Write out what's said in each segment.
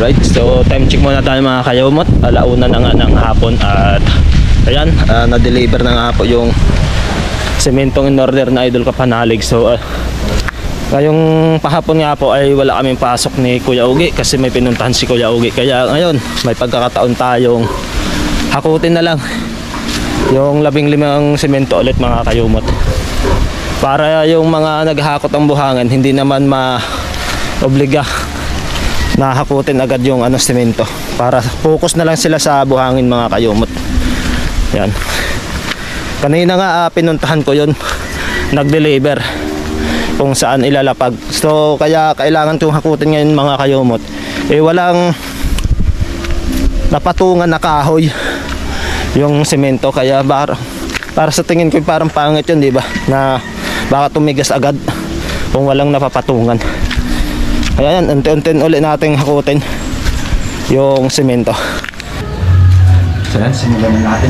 Alright, so time check muna tayo mga kayumot. Alauna na nga ng hapon at ayan, na-deliver na nga po yung sementong in order na Idol Kapanalig. So ngayong pahapon nga po ay wala kaming pasok ni Kuya Ugi kasi may pinuntahan si Kuya Ugi. Kaya ngayon may pagkakataon tayong hakutin na lang yung 15 semento ulit mga kayumot, para yung mga naghakot ang buhangin hindi naman ma-obliga na hakutin agad yung semento, para focus na lang sila sa buhangin mga kayumot. Yan, kanina nga pinuntahan ko yun, nag-deliver kung saan ilalapag. So kaya kailangan kong hakutin ngayon mga kayumot. Walang napatungan na kahoy yung semento, kaya para sa tingin ko parang pangit yun, di ba? Na baka tumigas agad kung walang napapatungan. Kaya yan, unti-unti ulit nating hakutin yung semento. So yan, simulan na natin.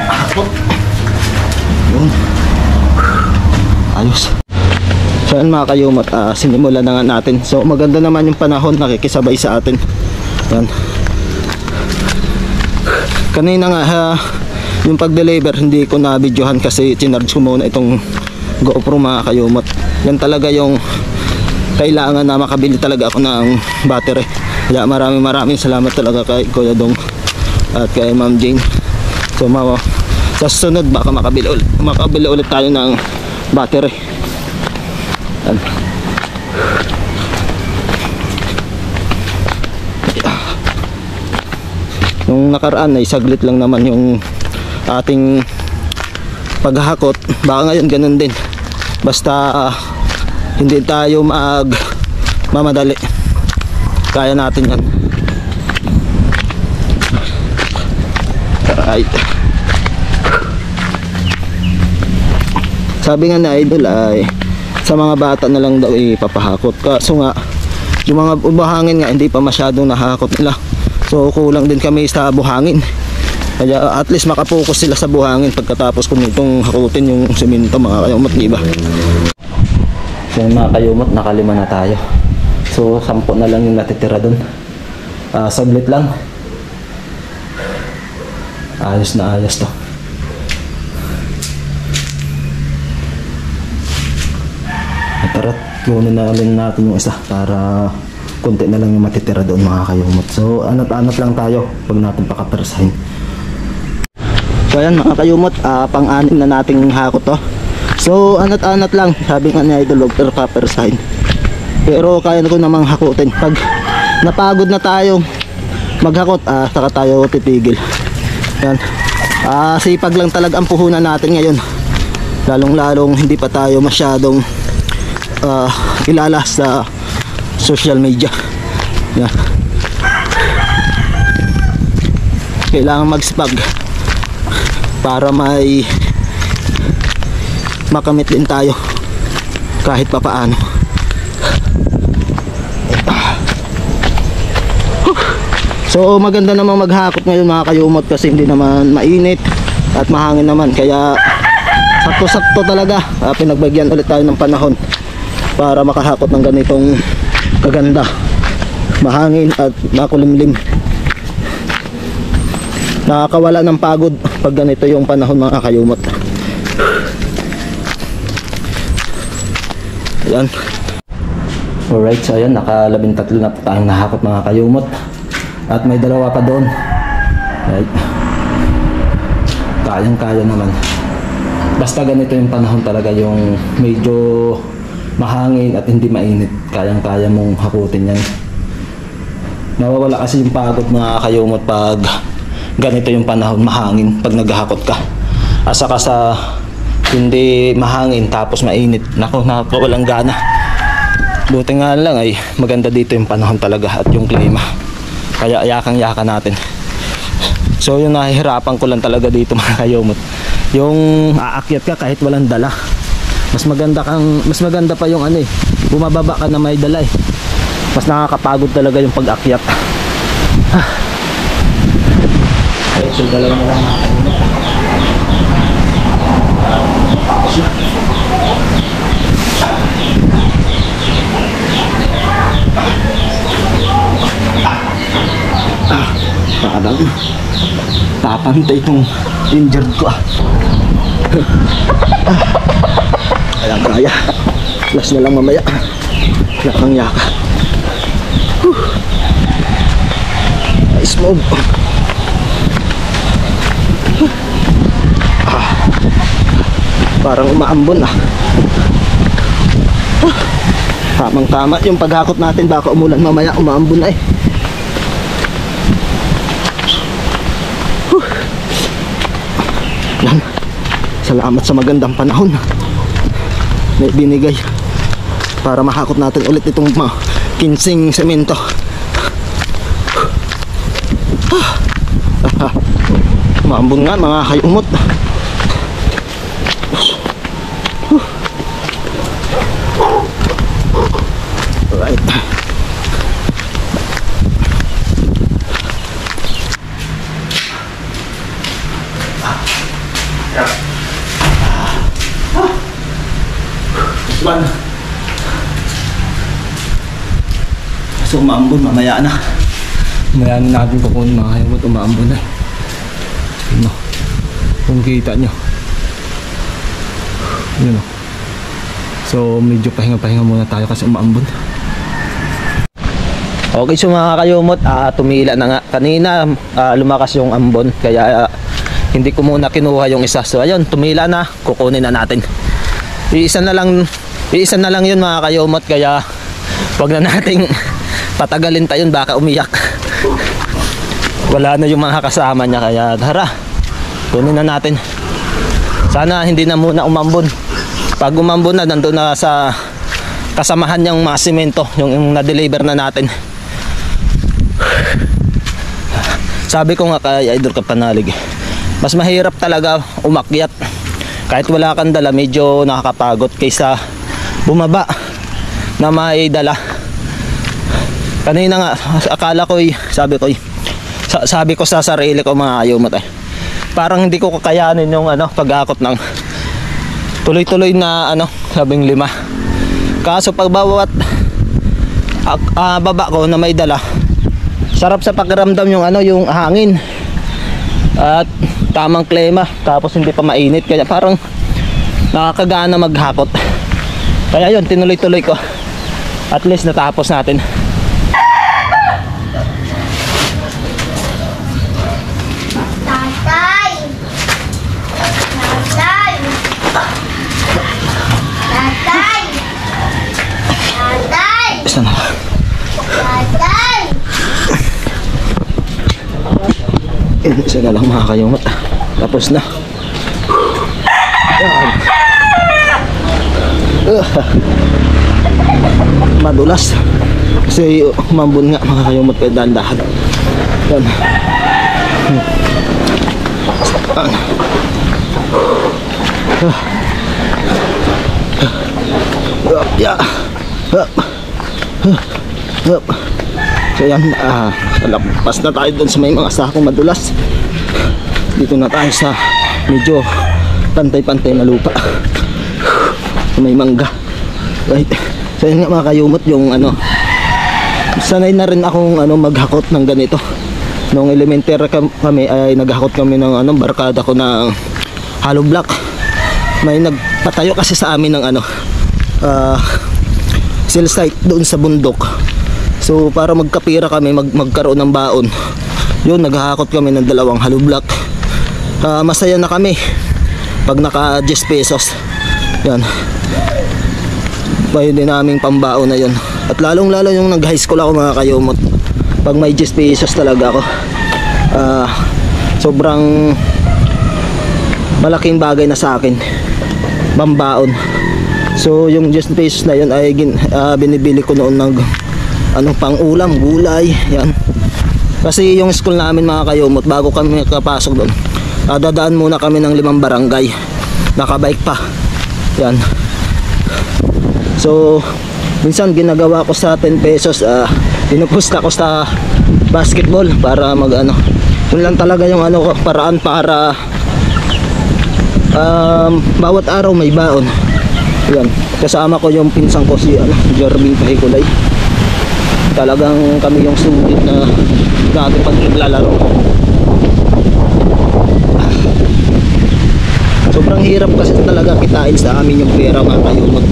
Hakot. Yun. Ayos. So yan mga kayumot, sinimulan na nga natin. So maganda naman yung panahon, nakikisabay sa atin. Yan. Kanina nga yung pag-deliver hindi ko na videohan kasi chinarge ko muna itong GoPro mga kayumot. Yan talaga yung kailangan na makabili talaga ako ng battery. Kaya maraming salamat talaga kay Kuya Dong at kay Ma'am Jane. So sa susunod baka makabili ulit tayo ng battery. Yan. Nung nakaraan ay saglit lang naman yung ating paghahakot, baka ngayon ganun din, basta hindi tayo mamadali, kaya natin yan. Alright, sabi nga na Idol ay sa mga bata na lang daw ipapahakot, kaso nga yung mga buhangin nga hindi pa masyadong nahakot nila, so kulang din kami sa buhangin. Kaya at least makapokus sila sa buhangin pagkatapos ko nitong hakutin yung semento mga kayumot, diba? So mga kayumot, nakalima na tayo. So 10 na lang yung natitira dun. Saglit lang. Ayos na ayos to. Tara, kunin na lang natin yung isa para konti na lang yung matitira doon mga kayumot. So anat-anat lang tayo pag natin pakapersahin. So ayan mga kayumot, pang-anim na nating hakot to. So anat-anat lang, sabi nga ni Idol, huwag papersahin. Pero kaya na ko namang hakutin. Pag napagod na tayo maghakot, saka tayo titigil. Yan. Sipag lang talaga ang puhunan natin ngayon. Lalong-lalong hindi pa tayo masyadong kilala sa social media. Yan. Kailangan mag-spag para may makamit din tayo kahit papaano. So maganda namang maghakot ngayon mga kayumot kasi hindi naman mainit at mahangin naman, kaya sakto-sakto talaga. Pinagbagyan ulit tayo ng panahon para makahakot ng ganitong kaganda, mahangin at makulimlim. Nakakawala ng pagod pag ganito yung panahon mga kayumot. Ayan. Alright, so ayan, naka-13 na po tayong nahakot mga kayumot. At may 2 pa doon. Right. Kayang-kaya naman. Basta ganito yung panahon talaga, yung medyo mahangin at hindi mainit, kayang-kaya mong hakutin yan. Nawawala kasi yung pagod mga kayumot pag ganito yung panahon, mahangin, pag naghahakot ka. Saka sa hindi mahangin tapos mainit, naku, walang gana. Buti nga lang ay maganda dito yung panahon talaga at yung klima, kaya yakang-yaka natin. So yung nahihirapan ko lang talaga dito mga kayumot, yung aakyat ka kahit walang dala. Mas maganda pa yung bumababa ka na may dala. Mas nakakapagod talaga yung pag-akyat. So dalawa na lang. talagang papantay itong injured ko ah. Kaya kaya. Last na lang mamaya. Yakang yaka. Nice move. Parang umaambon ah. Tamang tama yung paghakot natin, baka umulan mamaya, umaambon na eh. Yan. Salamat sa magandang panahon na binigay para mahakot natin ulit itong kinsing semento. Umaambon nga mga kayumot. Right. So umaambon mamaya na. Mamaya na natin kukunin mga kayumot, umaambon na. Ano? Kung kita nyo. Yun o. So medyo pahinga-pahinga muna tayo kasi umaambon. Okay, so mga kayumot, tumila na nga. Kanina lumakas yung ambon, kaya hindi ko muna kinuha yung isa. So ayun, tumila na, kukunin na natin. Iisa na lang yun mga kayumot, kaya wag na nating patagalin pa yun, baka umiyak. Wala na yung mga kasama niya, kaya tara, kunin na natin. Sana hindi na muna umambon. Pag umambon na, nandun na sa kasamahan niyang mga simento, yung na-deliver na natin. Sabi ko nga kay Idol Kapanalig, mas mahirap talaga umakyat kahit wala kang dala, medyo nakakapagod kaysa bumaba na may dala. Kanina nga akala ko sabi ko sa sarili ko mga kayumot parang hindi ko kakayanin yung paghakot ng tuloy-tuloy na sabing 5. Kaso pag bawat baba ko na may dala, sarap sa pakiramdam yung hangin at tamang klima, tapos hindi pa mainit, kaya parang nakakagana maghakot. Kaya yun, tinuloy-tuloy ko. At least natapos natin. Tatay! Tatay! Tatay! Tatay! Basta na. Tatay! Isa na lang mga kayumot. Tapos na. Madulas kasi umambon nga mga kayumot, kaya dahan-dahan. Yan. Yeah. So yan, lalagpas na tayo dun sa may mga sakong madulas. Dito na tayo sa medyo pantay-pantay na lupa, may mangga. Right. So yan nga mga kayumot, yung sanay na rin akong maghakot ng ganito. Nung elementary kami ay naghakot kami ng barkada ko ng hollow block. May nagpatayo kasi sa amin ng cell site doon sa bundok. So para magkapira kami, magkaroon ng baon, yun, naghahakot kami ng 2 hollow block. Masaya na kami pag naka 10 pesos. Yan, pwede naming pambaon na yun. At lalong lalo yung nag high school ako mga kayumot, pag may 10 pesos talaga ako, sobrang malaking bagay na sa akin, pambaon. So yung 10 pesos na yun ay binibili ko noon ng pang ulam, gulay. Yan, kasi yung school namin mga kayumot, bago kami kapasok doon, dadaan muna kami ng 5 barangay, nakabike pa. Yan, so minsan ginagawa ko sa 10 pesos, pinupusta ko sa basketball para yun lang talaga yung paraan para bawat araw may baon. Yan, kasama ko yung pinsang ko si Jervin Pahikulay. Talagang kami yung sulit na dati pag naglalaro. Sobrang hirap kasi talaga kitain sa amin yung pera mga kayumot.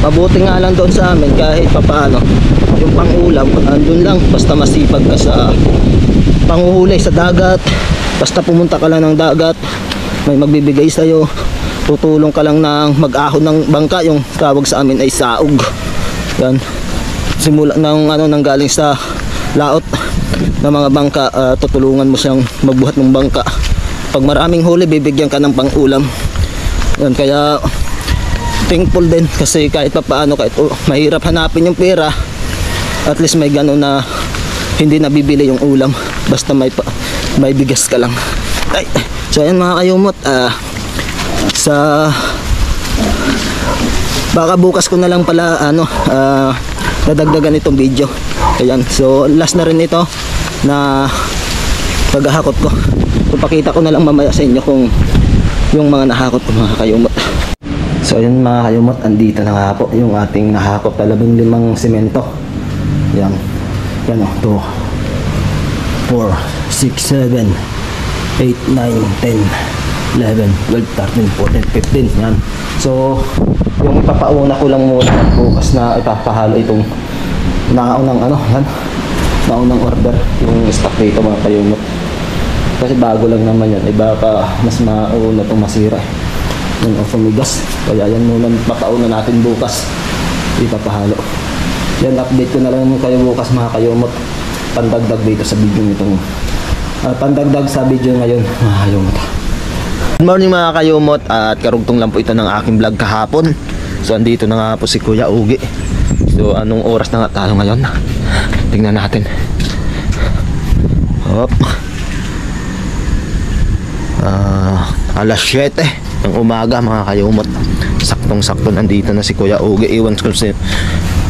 Mabuti nga lang doon sa amin kahit papaano yung pang-ulam andun lang, basta masipag ka sa panguhuli sa dagat, basta pumunta ka lang ng dagat may magbibigay sa'yo, tutulong ka lang ng mag-ahon ng bangka, yung tawag sa amin ay saog. Yan, simula ng nang galing sa laot ng mga bangka, tutulungan mo siyang magbuhat ng bangka. Pag maraming huli bibigyan ka ng pang-ulam. Yan, kaya thankful din kasi kahit pa paano, kahit mahirap hanapin yung pera, at least may gano'n na hindi nabibili yung ulam, basta may bigas ka lang. Ay, so ayan mga kayumot, baka bukas ko na lang pala dadagdagan itong video. Ayan, so last na rin ito na paghahakot ko. So pakita ko na lang mamaya sa inyo kung yung mga nahakot ko mga kayumot. So ayun mga kayumot, andito na nga po yung ating nahakot na 15 semento. Yan, yan o, 2, 4, 6, 7, 8, 9, 10, 11, 12, 13, 14, 15. Yan. So yung ipapauna ko lang muna bukas na ipapahalo itong naunang yan, naunang order, yung stock dito mga kayumot. Kasi bago lang naman yan, baka mas mauna itong masira yung fumigas. Kaya yan muna papauna natin bukas, ipapahalo. Yan, update ko na lang kayo bukas mga kayumot, pandagdag dito sa video nitong pandagdag sa video ngayon mga kayumot. Good morning mga kayumot, at karugtong lang po ito ng aking vlog kahapon. So andito na nga po si Kuya Ugi. So anong oras na nga tayo ngayon? Tingnan natin. Hop. Alas 7 ng umaga mga kayumot. Saktong-sakto nandito na si Kuya Ugi. Iwan ko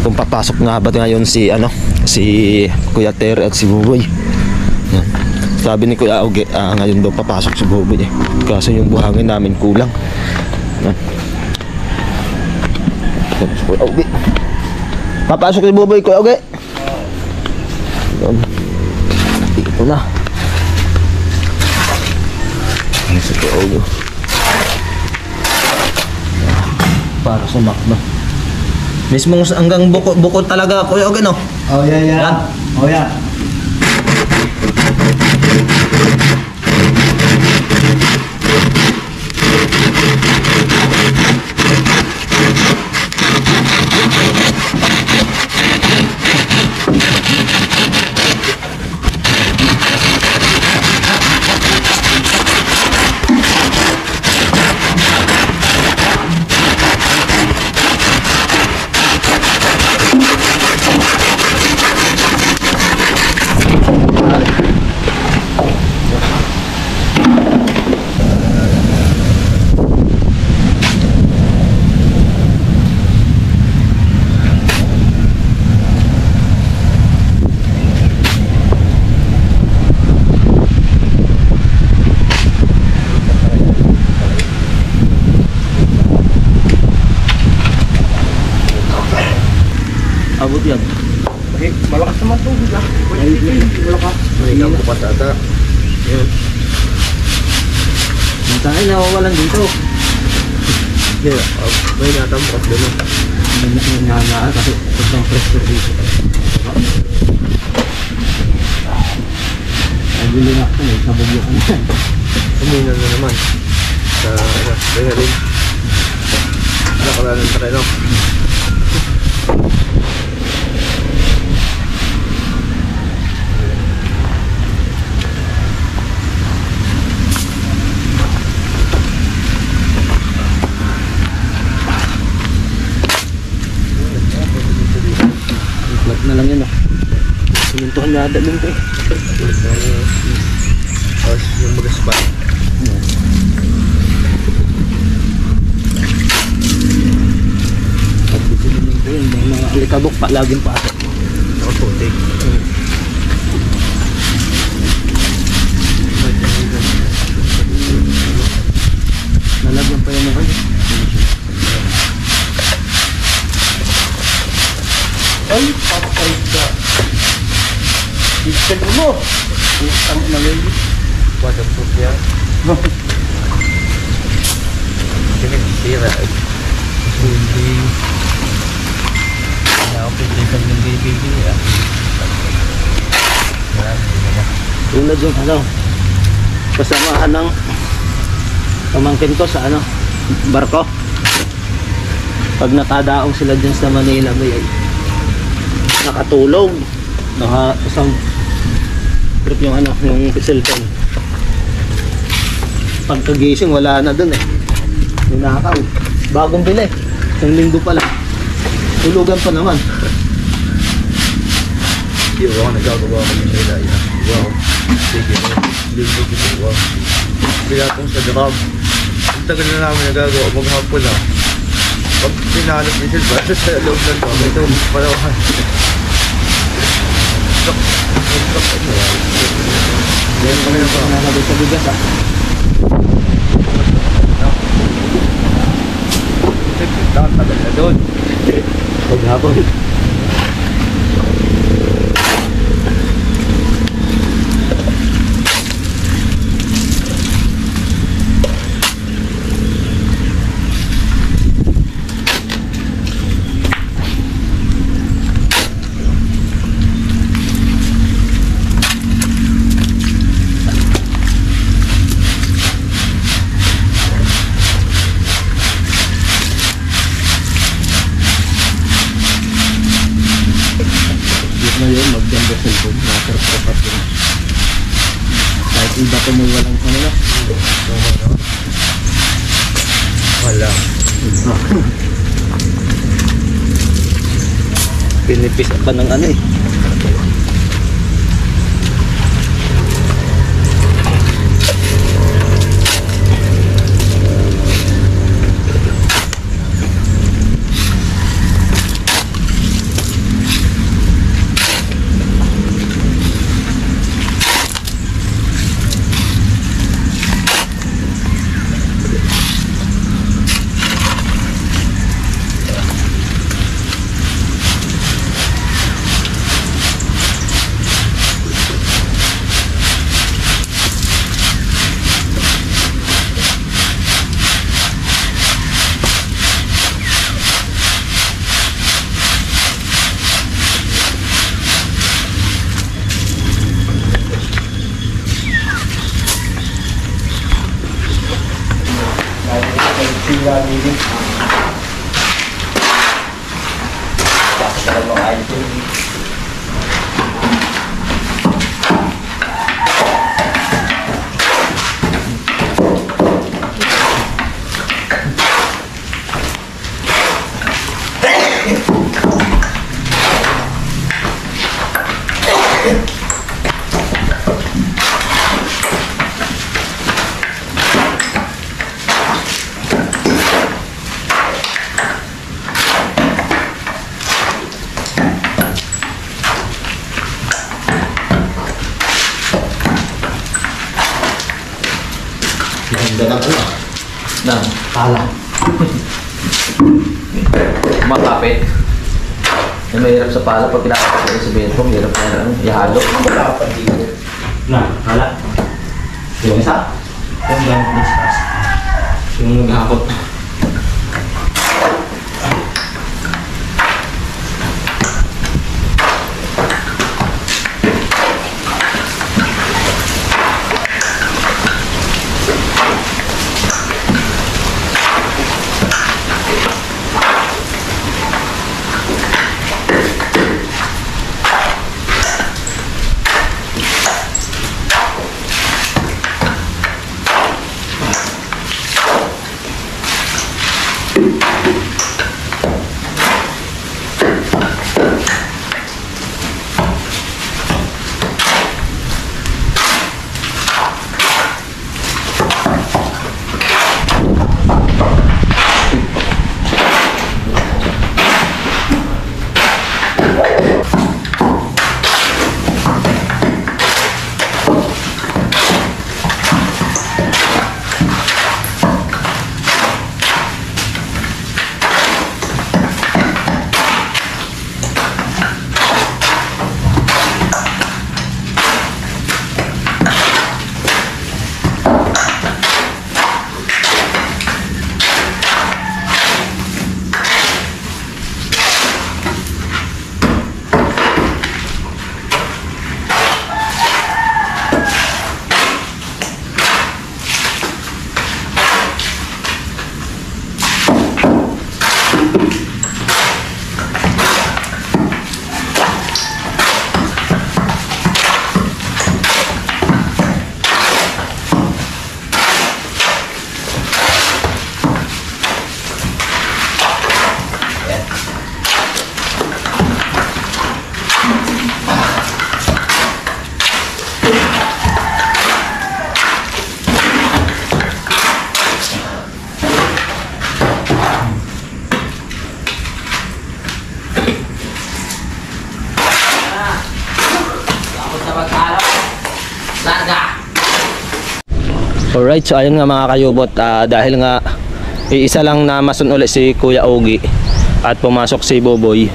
kung papasok nga ba ngayon si Kuya Ter at si Buboy. Yan. Sabi ni Kuya Ugi, ngayon daw papasok si Buboy kasi yung buhangin namin kulang. Yan. Yan, si Kuya Ugi. Papasok si Buboy, Kuya Ugi. Yan. Dito na. Yan si Kuya Ugi. Para sumakno. Mismong hanggang bukod talaga, Kuya Ugi, no? Oh yeah, yeah. Yan. Oh yeah. Abot yan. Okay, malakas naman to, diba? Malakas. May bukas ata. Yan. Yung tayo nawawalan dito. Yeah, may natampas doon. May nangangaan kasi sobrang pressure dito. Ay, bili na ako eh, sabagyo ka na. Umunan na naman. Kaya rin. Nakala ng tereno. Flat na lang yun ah. Simintuhan na ada din ko eh. Tapos yung mag-aspan. Yung mga alikabok pa, laging pasok. Ako putik. Nalagyan pa yan mo kayo. Ay, patay ka. Ispan mo. Utang na ngayon. Waterproof yan. Sira. Hindi. Nakapitisan ng DVD ah. Tulad yung ano, kasamahan ng pamangkin ko sa ano, barko. Pag nakadaong sila dyan sa Manila, may nakatulog, isang trip yung ano, yung cellphone. Pagkagising wala na dun eh, ninakaw, bagong bili, isang linggo pa lang, tulugan pa naman. Hindi ako nagagawa ko ng nila. Wow. Sige. Linggo ko. Wow. Pinatong sa drum. Ang tagal na namin nagagawa. Maghapon na. Pag pinanap ni Silva sa loob ng kami. Ito. Palawahan. Yan kami na nakabay sa bigas ah. Tagal na doon. Maghapon. Ngayon mag-ganda cellphone, waterproof at yun. Kahit iba ko mo walang ano na. Wala. Pinipis pa ng ano eh. Ganda ng ano? Ng Pala. makapit. Yung mahirap sa pala pag pinakapit sa bedroom, hirap na lang, ihalo. Na, pala. Yung isa? Yung gamit ng stars. Yung naghakot. Alright, so ayun nga mga kayubot, dahil nga iisa lang na masun ulit si Kuya Ogie at pumasok si Boboy,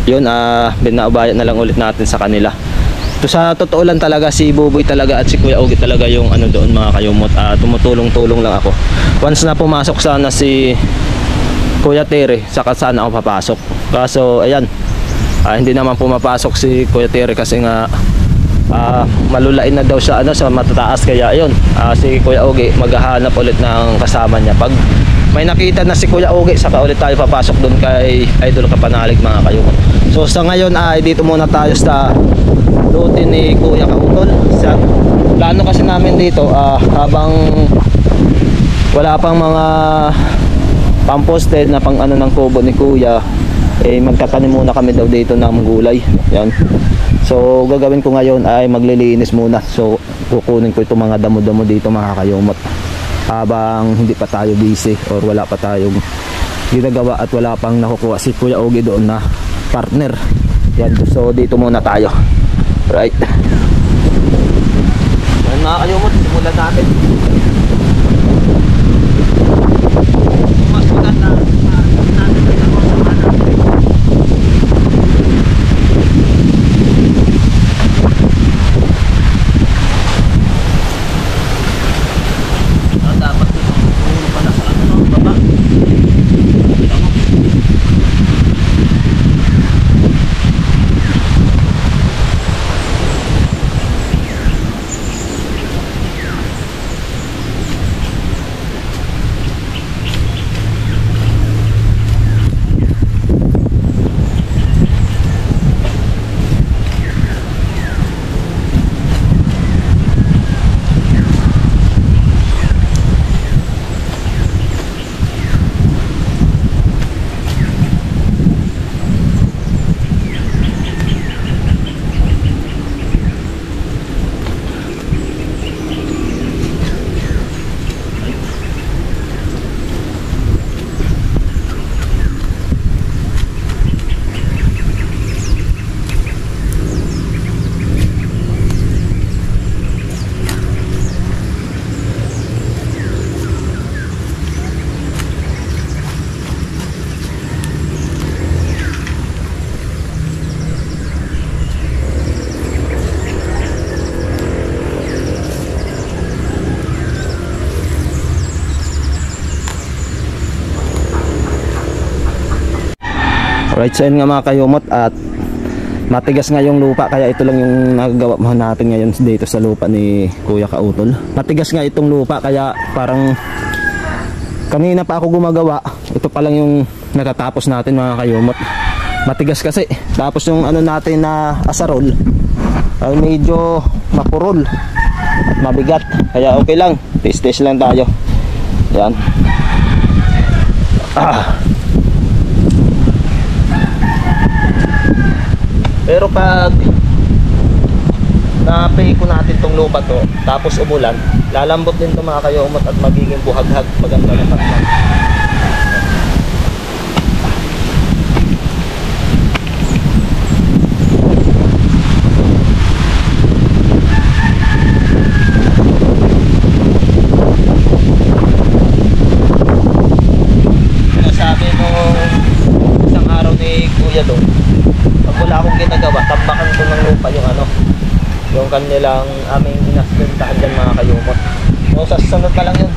yun, binaubaya na lang ulit natin sa kanila. So sa totoo lang talaga, si Boboy talaga at si Kuya Ogie talaga yung ano doon mga kayumot, tumutulong-tulong lang ako. Once na pumasok sana si Kuya Terry, saka sana ako papasok. Kaso ayan, hindi naman pumapasok si Kuya Terry kasi nga malulain na daw siya sa matataas, kaya ayun, si Kuya Ogie maghahanap ulit ng kasama niya. Pag may nakita na si Kuya Ogie, saka ulit tayo papasok doon kay Idol Kapanalig mga kayumot. So sa ngayon ay dito muna tayo sa lote ni Kuya Kautol. Sa plano kasi namin dito, habang wala pang mga pamposted na pang ano ng kubo ni Kuya, magtatanim muna kami daw dito ng gulay. Yan. So gagawin ko ngayon ay maglilinis muna. So kukunin ko itong mga damo-damo dito mga kayumot, habang hindi pa tayo busy or wala pa tayong ginagawa at wala pang nakukuha si Kuya Ogie doon na partner. Yan. So dito muna tayo. Right. Yan mga kayumot, simulan natin. Mas maganda right. So yun nga mga kayumot, at matigas nga yung lupa, kaya ito lang yung nagagawa natin ngayon dito sa lupa ni Kuya Kautol. Matigas nga itong lupa, kaya parang kanina pa ako gumagawa, ito pa lang yung natatapos natin mga kayumot. Matigas kasi, tapos yung ano natin na asarol ay medyo mapurol, mabigat, kaya okay lang, tis-tis lang tayo. Yan. Pero pag napiko natin tong lupa to, tapos umulan, lalambot din to mga kayumot at magiging buhaghag, maganda na patman. Sabi mo isang araw ni Kuya doon, pag wala akong ginagawa, tambakan ko ng lupa yung ano, yung kanilang aming inasbentahan dyan mga kayumot. So sa sunod na lang yun.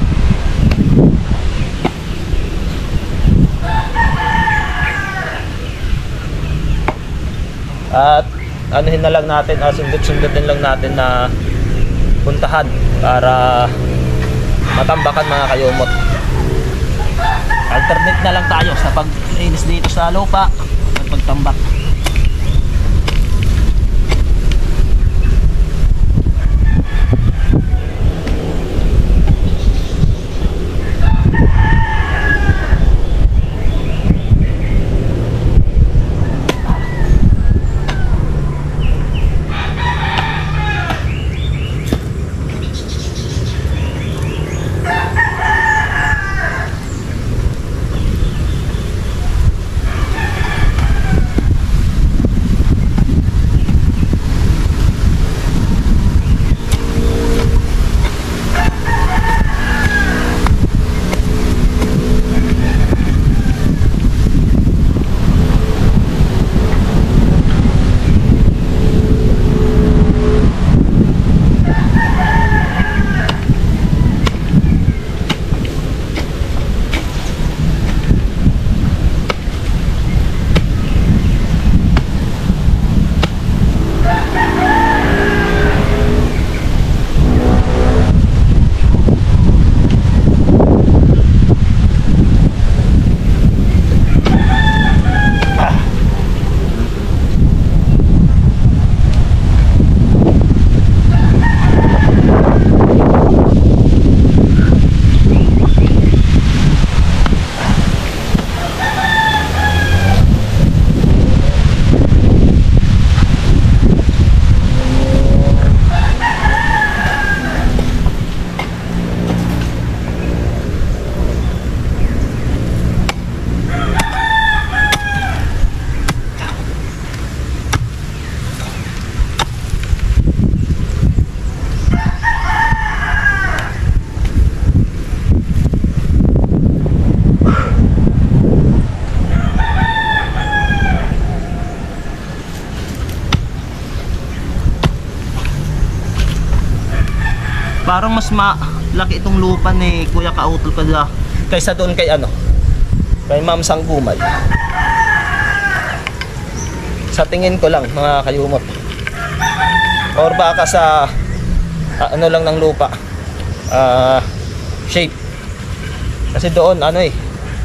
At anuhin na lang natin, sundot-sundotin lang natin na puntahan para matambakan mga kayumot. Alternate na lang tayo sa pag-inis dito sa lupa at pagtambak. Parang mas malaki itong lupa ni Kuya Kautol kaysa doon kay kay Ma'am Sanggumay. Sa tingin ko lang mga kayumot. Or baka sa lang ng lupa. Shape. Kasi doon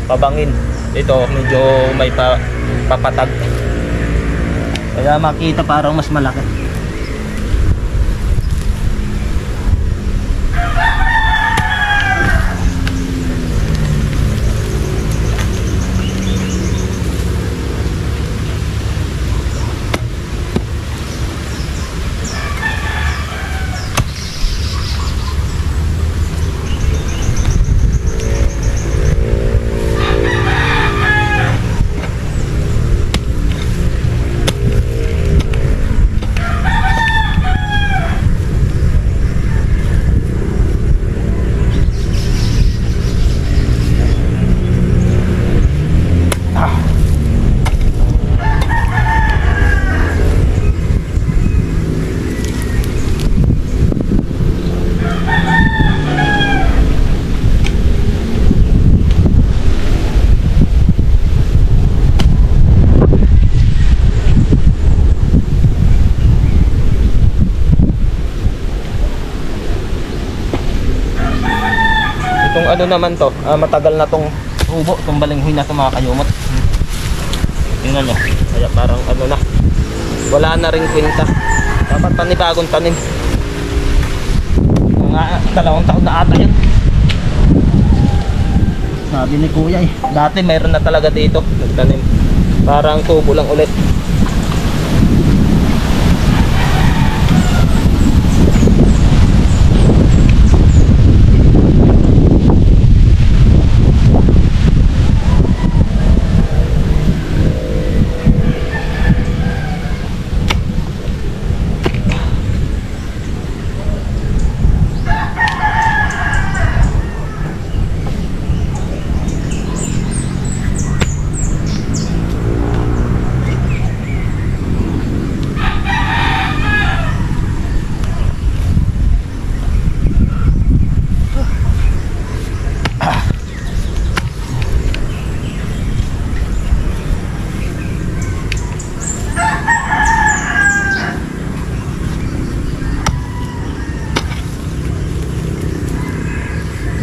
pabangin. Dito medyo may papatag. Kaya makita parang mas malaki. Itong naman to, matagal na tong ubo, itong balinghoy na to mga kayumot. Tingnan nyo, kaya parang na, wala na ring kwenta. Dapat panibagong tanim. Mga 2 taon na ata yun. Sabi ni Kuya dati mayroon na talaga dito nagtanim. Parang tubo lang ulit.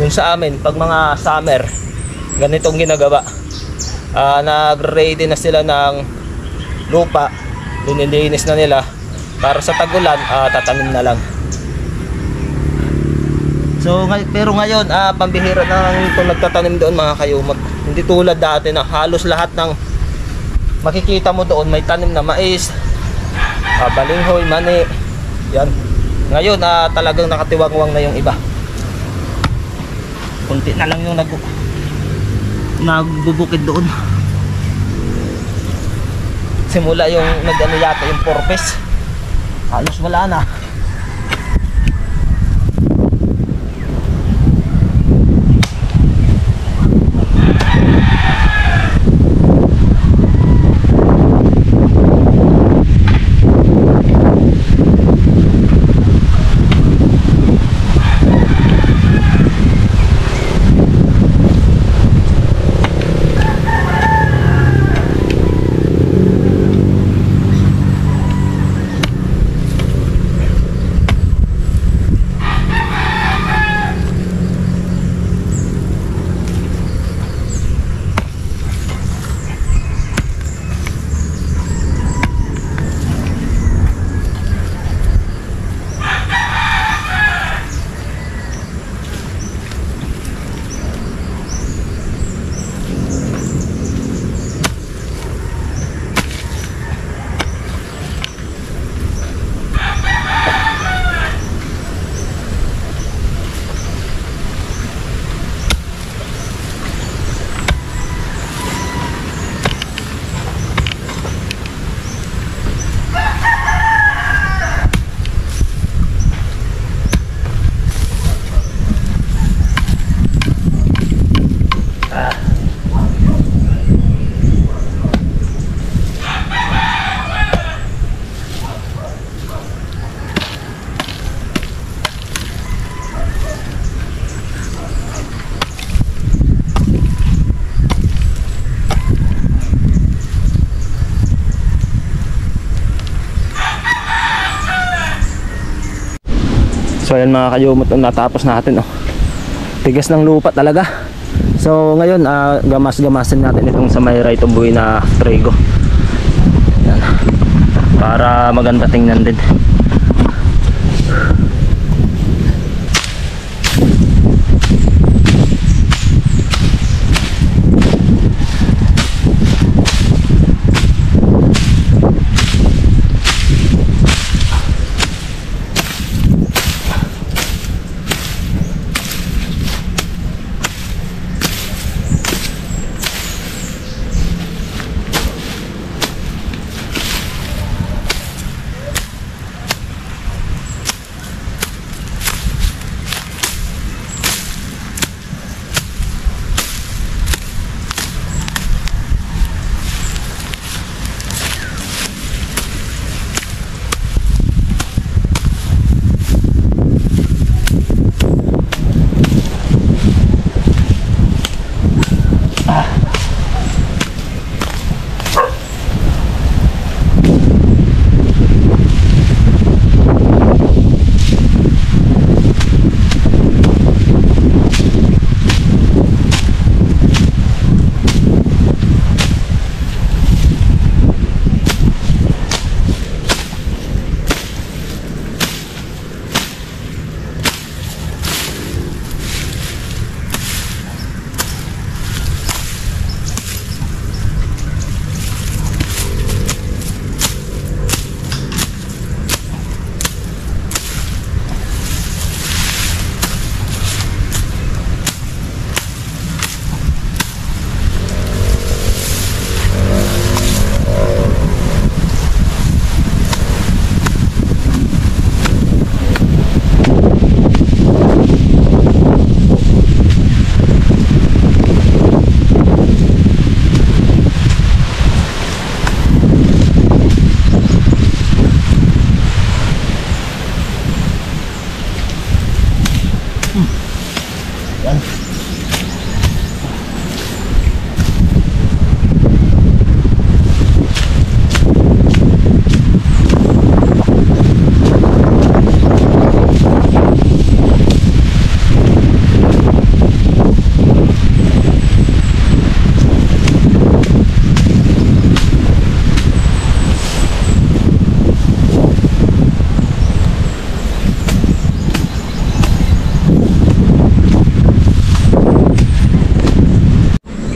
Dun sa amin, pag mga summer, ganitong ginagawa. Nag-ready na sila ng lupa, linilinis na nila para sa tag-ulan, tatanim na lang. So pero ngayon, pambihira na itong nagtatanim doon mga kayumot. Hindi tulad dati na halos lahat ng makikita mo doon may tanim na mais, balinghoy, mani. Yan. Ngayon talagang nakatiwangwang na yung iba. Kunti na lang yung nagbubukid doon. Simula yung yata yung purpose. Halos wala na. So ayan mga kayumot, natapos natin oh. Tigas ng lupa talaga. So ngayon gamas-gamasin natin itong sa may right of way na trigo. Yan. Para maganda tingnan din.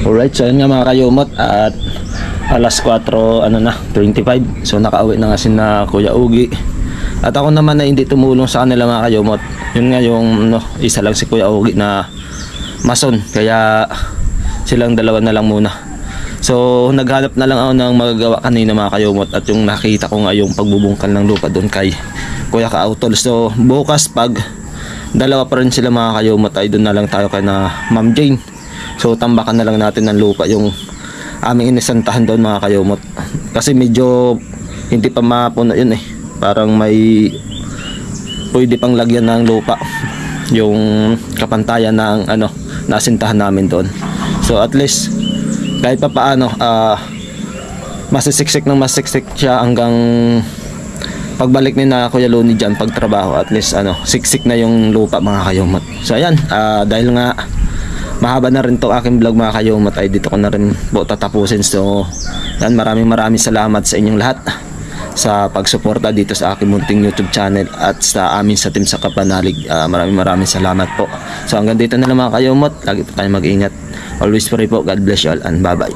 Alright, so yun nga mga kayumot, at alas 4:25. So nakauwi na nga si na Kuya Ugi. At ako naman na hindi tumulong sa kanila mga kayumot. Yun nga yung isa lang si Kuya Ugi na mason, kaya silang dalawa na lang muna. So naghanap na lang ako ng magagawa kanina mga kayumot, at yung nakita ko nga yung pagbubungkal ng lupa doon kay Kuya Kautol. So bukas pag dalawa pa rin sila mga kayumot, ay doon na lang tayo kay na Ma'am Jane. So tambakan na lang natin ng lupa yung aming inisantahan doon mga kayumot, kasi medyo hindi pa mapuno yun eh. Parang may pwede pang lagyan ng lupa yung kapantayan ng nasintahan namin doon. So at least kahit pa paano masisiksik siya hanggang pagbalik ni na Kuya Loni dyan pagtrabaho. At least siksik na yung lupa mga kayumot. So ayan, dahil nga mahaba na rin to aking vlog mga kayumot, ay dito ko na rin po tatapusin. So yan, maraming salamat sa inyong lahat sa pagsuporta dito sa aking munting YouTube channel at sa amin sa team sa Kapanalig. Maraming salamat po. So hanggang dito na lang mga kayumot, lagi po tayong mag-ingat. Always pray po. God bless you all and bye bye.